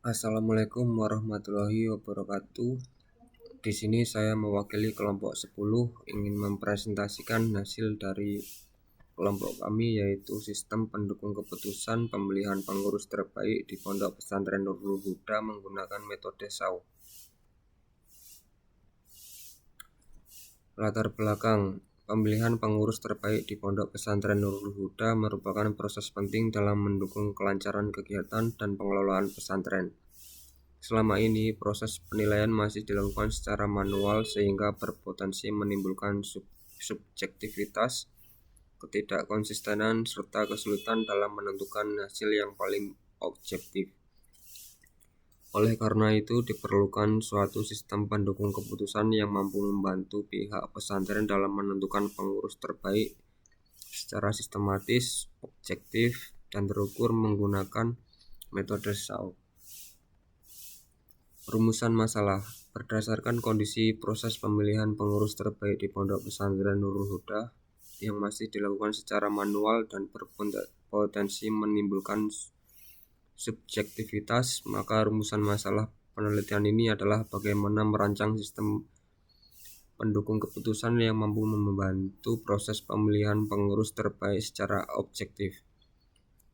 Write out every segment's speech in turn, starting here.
Assalamualaikum warahmatullahi wabarakatuh. Di sini saya mewakili kelompok 10 ingin mempresentasikan hasil dari kelompok kami, yaitu sistem pendukung keputusan pemilihan pengurus terbaik di Pondok Pesantren Nurul Huda menggunakan metode SAU. Latar belakang pemilihan pengurus terbaik di Pondok Pesantren Nurul Huda merupakan proses penting dalam mendukung kelancaran kegiatan dan pengelolaan pesantren. Selama ini, proses penilaian masih dilakukan secara manual sehingga berpotensi menimbulkan subjektivitas, ketidakkonsistenan, serta kesulitan dalam menentukan hasil yang paling objektif. Oleh karena itu, diperlukan suatu sistem pendukung keputusan yang mampu membantu pihak pesantren dalam menentukan pengurus terbaik secara sistematis, objektif, dan terukur menggunakan metode SAU. Rumusan masalah. Berdasarkan kondisi proses pemilihan pengurus terbaik di Pondok Pesantren Nurul Huda yang masih dilakukan secara manual dan berpotensi menimbulkan subjektivitas, maka rumusan masalah penelitian ini adalah bagaimana merancang sistem pendukung keputusan yang mampu membantu proses pemilihan pengurus terbaik secara objektif.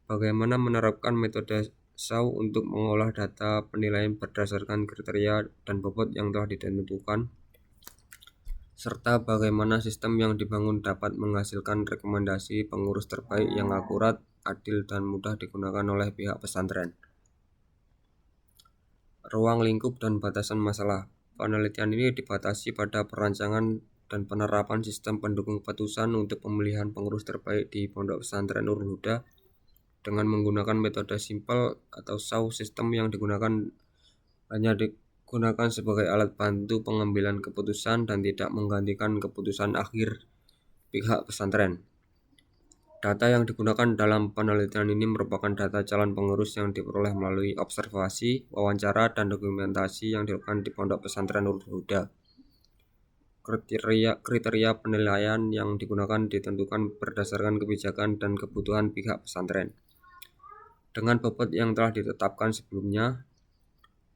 Bagaimana menerapkan metode SAU untuk mengolah data penilaian berdasarkan kriteria dan bobot yang telah ditentukan, serta bagaimana sistem yang dibangun dapat menghasilkan rekomendasi pengurus terbaik yang akurat, adil, dan mudah digunakan oleh pihak pesantren. Ruang lingkup dan batasan masalah. Penelitian ini dibatasi pada perancangan dan penerapan sistem pendukung keputusan untuk pemilihan pengurus terbaik di Pondok Pesantren Nurul Huda dengan menggunakan metode simpel atau SAU. Sistem yang digunakan hanya digunakan sebagai alat bantu pengambilan keputusan dan tidak menggantikan keputusan akhir pihak pesantren. Data yang digunakan dalam penelitian ini merupakan data calon pengurus yang diperoleh melalui observasi, wawancara, dan dokumentasi yang dilakukan di Pondok Pesantren Nurul Huda. Kriteria penilaian yang digunakan ditentukan berdasarkan kebijakan dan kebutuhan pihak pesantren. Dengan bobot yang telah ditetapkan sebelumnya,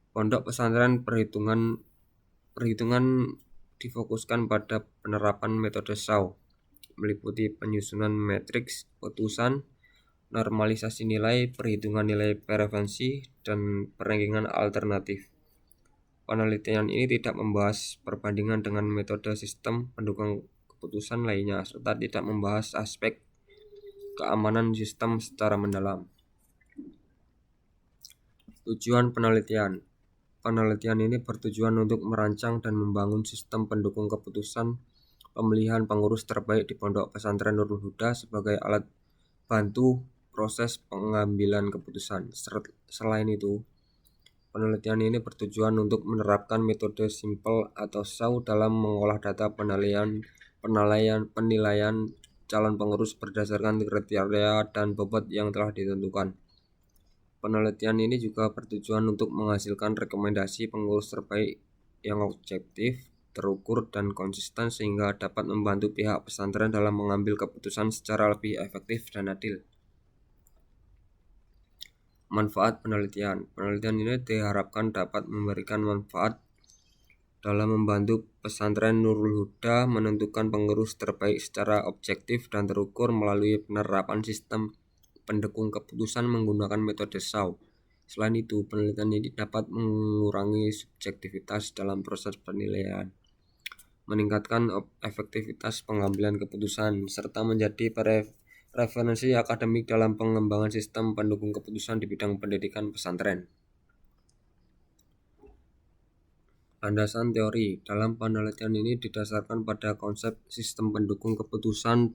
Pondok Pesantren perhitungan difokuskan pada penerapan metode SAU, meliputi penyusunan matriks keputusan, normalisasi nilai, perhitungan nilai preferensi, dan perankingan alternatif. Penelitian ini tidak membahas perbandingan dengan metode sistem pendukung keputusan lainnya, serta tidak membahas aspek keamanan sistem secara mendalam. Tujuan penelitian. Penelitian ini bertujuan untuk merancang dan membangun sistem pendukung keputusan pemilihan pengurus terbaik di Pondok Pesantren Nurul Huda sebagai alat bantu proses pengambilan keputusan. Selain itu, penelitian ini bertujuan untuk menerapkan metode simpel atau SAU dalam mengolah data penilaian calon pengurus berdasarkan kriteria dan bobot yang telah ditentukan. Penelitian ini juga bertujuan untuk menghasilkan rekomendasi pengurus terbaik yang objektif, terukur, dan konsisten sehingga dapat membantu pihak pesantren dalam mengambil keputusan secara lebih efektif dan adil. Manfaat penelitian. Penelitian ini diharapkan dapat memberikan manfaat dalam membantu pesantren Nurul Huda menentukan pengurus terbaik secara objektif dan terukur melalui penerapan sistem pendukung keputusan menggunakan metode SAU. Selain itu, penelitian ini dapat mengurangi subjektivitas dalam proses penilaian, meningkatkan efektivitas pengambilan keputusan, serta menjadi referensi akademik dalam pengembangan sistem pendukung keputusan di bidang pendidikan pesantren. Landasan teori. Dalam penelitian ini didasarkan pada konsep sistem pendukung keputusan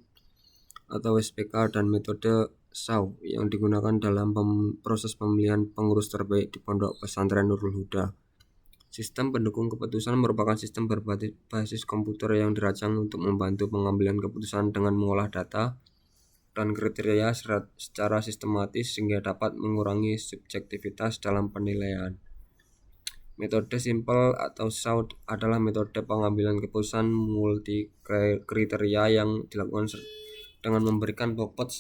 atau SPK dan metode SAU yang digunakan dalam proses pemilihan pengurus terbaik di Pondok Pesantren Nurul Huda. Sistem pendukung keputusan merupakan sistem berbasis komputer yang dirancang untuk membantu pengambilan keputusan dengan mengolah data dan kriteria secara sistematis sehingga dapat mengurangi subjektivitas dalam penilaian. Metode simpel atau SAU adalah metode pengambilan keputusan multi kriteria yang dilakukan dengan memberikan bobot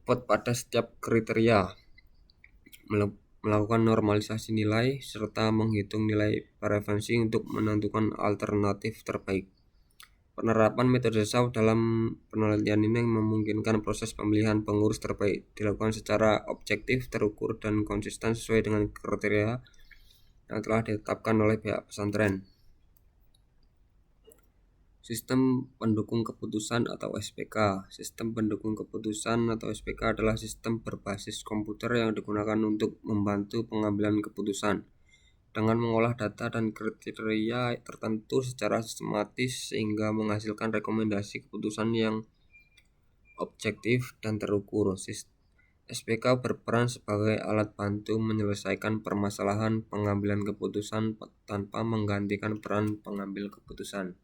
pada setiap kriteria. melakukan normalisasi nilai, serta menghitung nilai preferensi untuk menentukan alternatif terbaik. Penerapan metode SAW dalam penelitian ini memungkinkan proses pemilihan pengurus terbaik dilakukan secara objektif, terukur, dan konsisten sesuai dengan kriteria yang telah ditetapkan oleh pihak pesantren. Sistem pendukung keputusan atau SPK. Sistem pendukung keputusan atau SPK adalah sistem berbasis komputer yang digunakan untuk membantu pengambilan keputusan dengan mengolah data dan kriteria tertentu secara sistematis sehingga menghasilkan rekomendasi keputusan yang objektif dan terukur. SPK berperan sebagai alat bantu menyelesaikan permasalahan pengambilan keputusan tanpa menggantikan peran pengambil keputusan.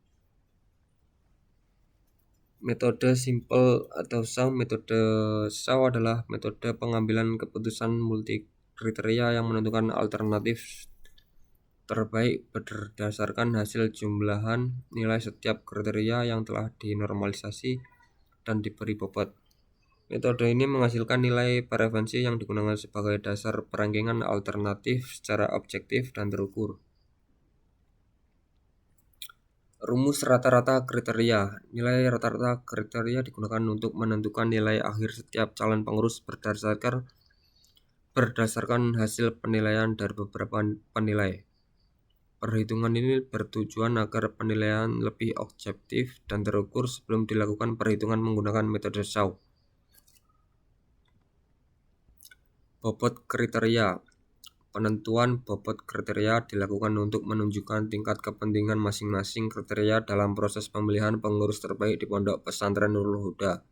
Metode simple atau SAW. Metode SAW adalah metode pengambilan keputusan multi kriteria yang menentukan alternatif terbaik berdasarkan hasil jumlahan nilai setiap kriteria yang telah dinormalisasi dan diberi bobot. Metode ini menghasilkan nilai preferensi yang digunakan sebagai dasar perankingan alternatif secara objektif dan terukur. Rumus rata-rata kriteria. Nilai rata-rata kriteria digunakan untuk menentukan nilai akhir setiap calon pengurus berdasarkan hasil penilaian dari beberapa penilai. Perhitungan ini bertujuan agar penilaian lebih objektif dan terukur sebelum dilakukan perhitungan menggunakan metode SAW. Bobot kriteria. Penentuan bobot kriteria dilakukan untuk menunjukkan tingkat kepentingan masing-masing kriteria dalam proses pemilihan pengurus terbaik di Pondok Pesantren Nurul Huda.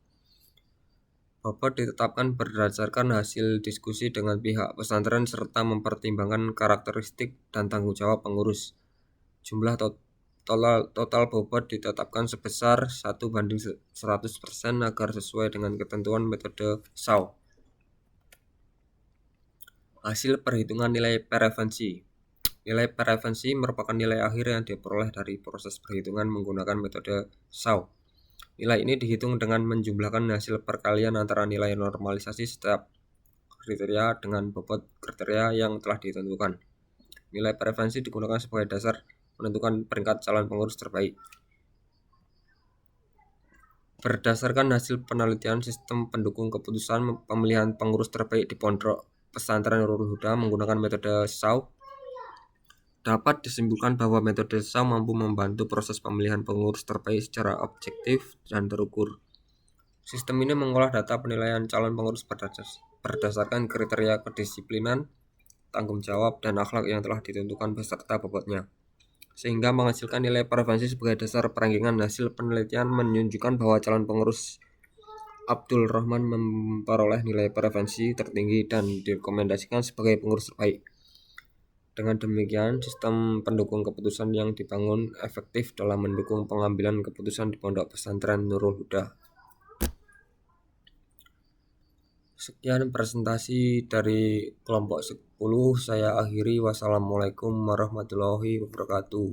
Bobot ditetapkan berdasarkan hasil diskusi dengan pihak pesantren serta mempertimbangkan karakteristik dan tanggung jawab pengurus. Jumlah total bobot ditetapkan sebesar 1:100% agar sesuai dengan ketentuan metode SAW. Hasil perhitungan nilai preferensi. Nilai preferensi merupakan nilai akhir yang diperoleh dari proses perhitungan menggunakan metode SAW. Nilai ini dihitung dengan menjumlahkan hasil perkalian antara nilai normalisasi setiap kriteria dengan bobot kriteria yang telah ditentukan. Nilai preferensi digunakan sebagai dasar menentukan peringkat calon pengurus terbaik. Berdasarkan hasil penelitian sistem pendukung keputusan pemilihan pengurus terbaik di Pondok Pesantren Nurul Huda menggunakan metode SAW, dapat disimpulkan bahwa metode SAW mampu membantu proses pemilihan pengurus terbaik secara objektif dan terukur. Sistem ini mengolah data penilaian calon pengurus berdasarkan kriteria kedisiplinan, tanggung jawab, dan akhlak yang telah ditentukan beserta bobotnya, sehingga menghasilkan nilai preferensi sebagai dasar perankingan. Hasil penelitian menunjukkan bahwa calon pengurus Abdul Rahman memperoleh nilai preferensi tertinggi dan direkomendasikan sebagai pengurus terbaik. Dengan demikian, sistem pendukung keputusan yang dibangun efektif dalam mendukung pengambilan keputusan di Pondok Pesantren Nurul Huda. Sekian presentasi dari kelompok 10, saya akhiri. Wassalamualaikum warahmatullahi wabarakatuh.